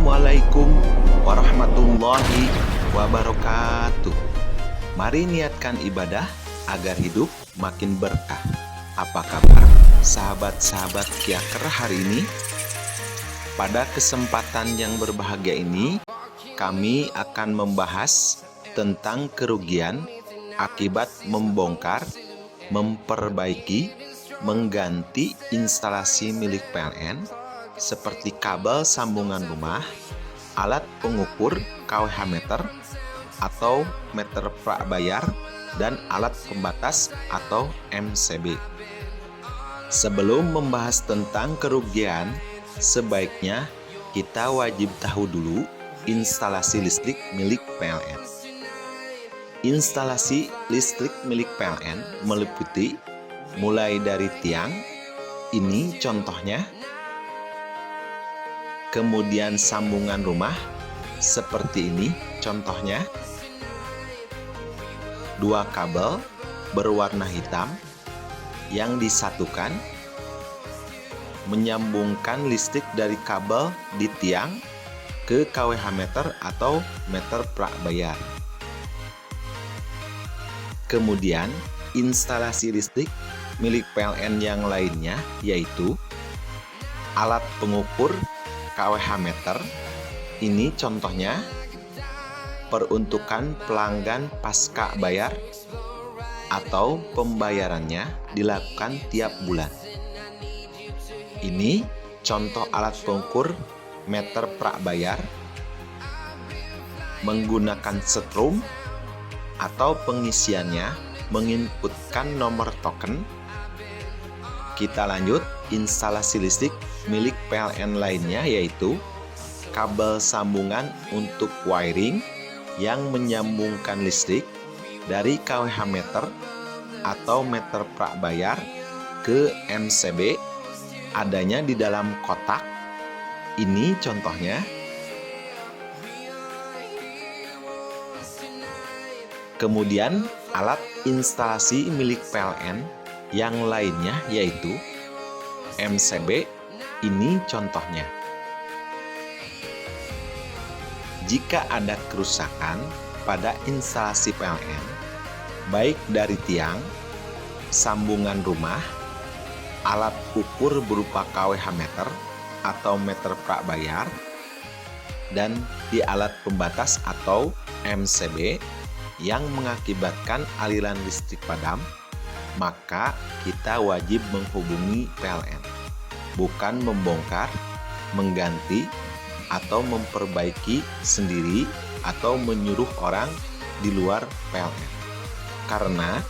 Assalamualaikum warahmatullahi wabarakatuh. Mari niatkan ibadah agar hidup makin berkah. Apa kabar sahabat-sahabat Kiaker hari ini? Pada kesempatan yang berbahagia ini, kami akan membahas tentang kerugian akibat membongkar, memperbaiki, mengganti instalasi milik PLN seperti kabel sambungan rumah, alat pengukur KWH meter atau meter prabayar, dan alat pembatas atau MCB. Sebelum membahas tentang kerugian, sebaiknya kita wajib tahu dulu instalasi listrik milik PLN. Instalasi listrik milik PLN meliputi mulai dari tiang, ini contohnya, kemudian sambungan rumah, seperti ini contohnya, dua kabel berwarna hitam yang disatukan, menyambungkan listrik dari kabel di tiang ke KWH meter atau meter prabayar. Kemudian instalasi listrik milik PLN yang lainnya yaitu alat pengukur KWH meter, ini contohnya peruntukan pelanggan pasca bayar atau pembayarannya dilakukan tiap bulan. Ini contoh alat pengukur meter prabayar menggunakan setrum atau pengisiannya menginputkan nomor token. Kita lanjut, instalasi listrik milik PLN lainnya yaitu kabel sambungan untuk wiring yang menyambungkan listrik dari KWH meter atau meter prabayar ke MCB, adanya di dalam kotak. Ini contohnya. Kemudian alat instalasi milik PLN yang lainnya yaitu MCB, ini contohnya. Jika ada kerusakan pada instalasi PLN, baik dari tiang, sambungan rumah, alat ukur berupa KWH meter atau meter prabayar, dan di alat pembatas atau MCB yang mengakibatkan aliran listrik padam, maka kita wajib menghubungi PLN, bukan membongkar, mengganti, atau memperbaiki sendiri atau menyuruh orang di luar PLN. Karena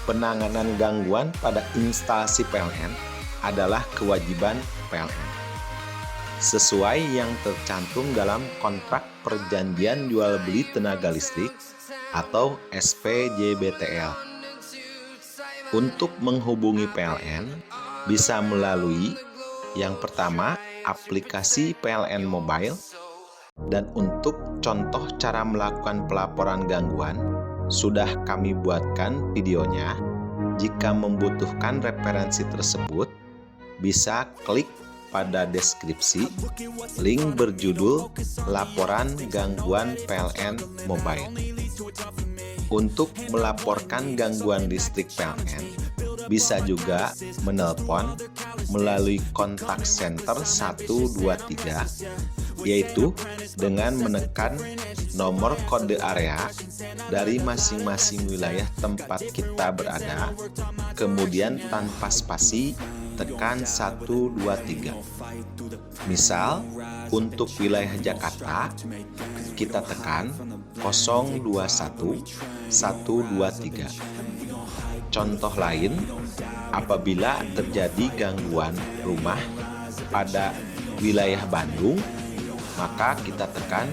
penanganan gangguan pada instalasi PLN adalah kewajiban PLN sesuai yang tercantum dalam kontrak perjanjian jual beli tenaga listrik atau SPJBTL. Untuk menghubungi PLN bisa melalui yang pertama aplikasi PLN Mobile, dan untuk contoh cara melakukan pelaporan gangguan sudah kami buatkan videonya. Jika membutuhkan referensi tersebut bisa klik pada deskripsi link berjudul Laporan Gangguan PLN Mobile. Untuk melaporkan gangguan listrik PLN, bisa juga menelpon melalui kontak center 123, yaitu dengan menekan nomor kode area dari masing-masing wilayah tempat kita berada, kemudian tanpa spasi tekan 123. Misal, untuk wilayah Jakarta, kita tekan 021 123. Contoh lain, apabila terjadi gangguan rumah pada wilayah Bandung, maka kita tekan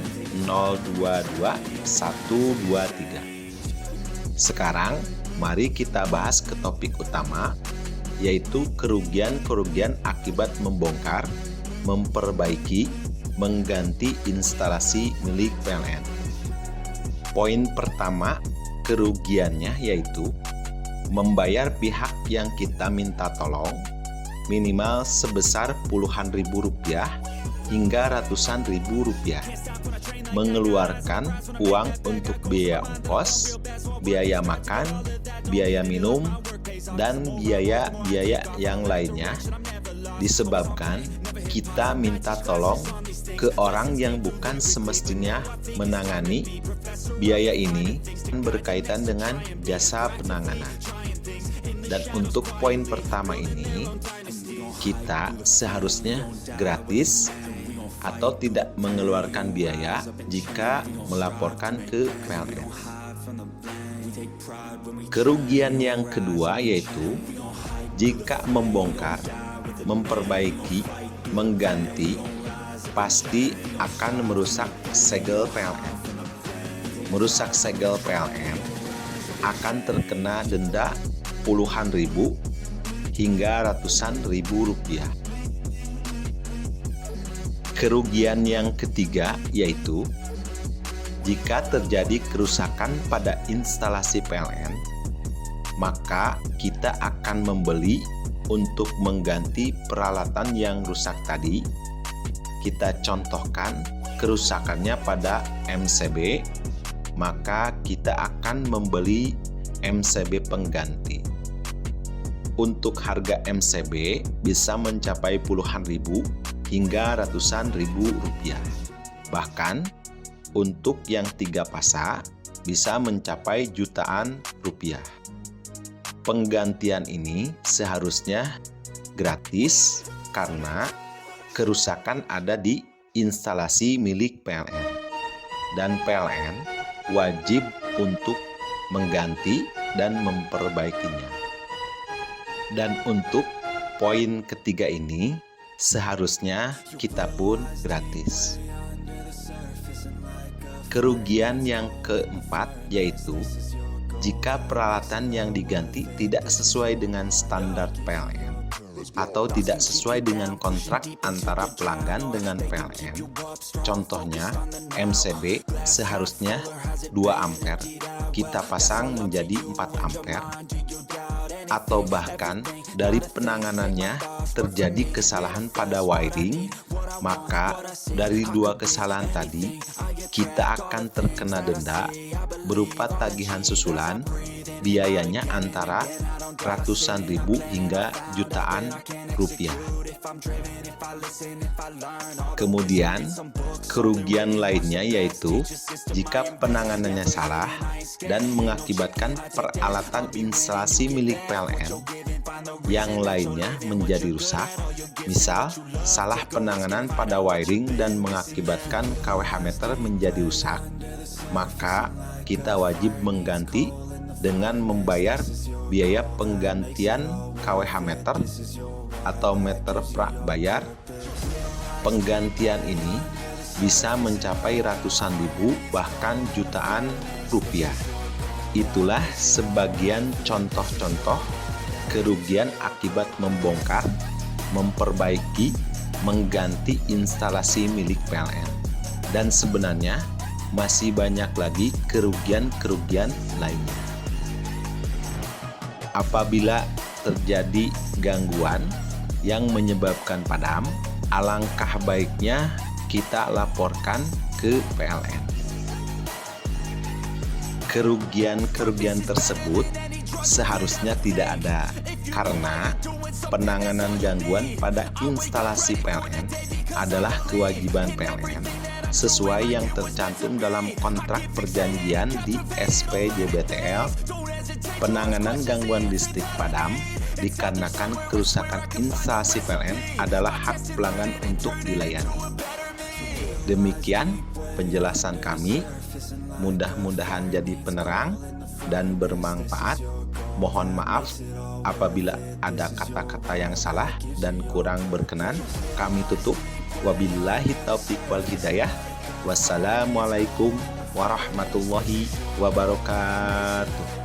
022 123. Sekarang, mari kita bahas ke topik utama, yaitu kerugian-kerugian akibat membongkar, memperbaiki, mengganti instalasi milik PLN. Poin pertama, kerugiannya yaitu membayar pihak yang kita minta tolong minimal sebesar puluhan ribu rupiah hingga ratusan ribu rupiah. Mengeluarkan uang untuk biaya ongkos, biaya makan, biaya minum, dan biaya-biaya yang lainnya disebabkan kita minta tolong ke orang yang bukan semestinya menangani biaya ini berkaitan dengan jasa penanganan. Dan untuk poin pertama ini, kita seharusnya gratis atau tidak mengeluarkan biaya jika melaporkan ke PLN. Kerugian yang kedua yaitu jika membongkar, memperbaiki, mengganti, pasti akan merusak segel PLN. Merusak segel PLN akan terkena denda puluhan ribu hingga ratusan ribu rupiah. Kerugian yang ketiga yaitu jika terjadi kerusakan pada instalasi PLN, maka kita akan membeli untuk mengganti peralatan yang rusak tadi. Kita contohkan kerusakannya pada MCB, maka kita akan membeli MCB pengganti. Untuk harga MCB bisa mencapai puluhan ribu hingga ratusan ribu rupiah. Bahkan untuk yang 3 pasa bisa mencapai jutaan rupiah. Penggantian ini seharusnya gratis karena kerusakan ada di instalasi milik PLN. Dan PLN wajib untuk mengganti dan memperbaikinya. Dan untuk poin ketiga ini, seharusnya kita pun gratis. Kerugian yang keempat yaitu jika peralatan yang diganti tidak sesuai dengan standar PLN atau tidak sesuai dengan kontrak antara pelanggan dengan PLN. Contohnya, MCB seharusnya 2 ampere, kita pasang menjadi 4 ampere. Atau bahkan dari penanganannya terjadi kesalahan pada wiring, maka dari 2 kesalahan tadi kita akan terkena denda berupa tagihan susulan, biayanya antara ratusan ribu hingga jutaan rupiah. Kemudian kerugian lainnya yaitu jika penanganannya salah dan mengakibatkan peralatan instalasi milik PLN yang lainnya menjadi rusak, misal salah penanganan pada wiring dan mengakibatkan KWH meter menjadi rusak, maka kita wajib mengganti dengan membayar biaya penggantian KWH meter atau meter prabayar. Penggantian ini bisa mencapai ratusan ribu bahkan jutaan rupiah. Itulah sebagian contoh-contoh kerugian akibat membongkar, memperbaiki, mengganti instalasi milik PLN. Dan sebenarnya masih banyak lagi kerugian-kerugian lainnya. Apabila terjadi gangguan yang menyebabkan padam, alangkah baiknya kita laporkan ke PLN. Kerugian-kerugian tersebut seharusnya tidak ada karena penanganan gangguan pada instalasi PLN adalah kewajiban PLN sesuai yang tercantum dalam kontrak perjanjian di SPJBTL. Penanganan gangguan listrik padam dikarenakan kerusakan instalasi PLN adalah hak pelanggan untuk dilayani. Demikian penjelasan kami, mudah-mudahan jadi penerang dan bermanfaat. Mohon maaf apabila ada kata-kata yang salah dan kurang berkenan. Kami tutup. Wabillahi taufiq wal hidayah. Wassalamualaikum warahmatullahi wabarakatuh.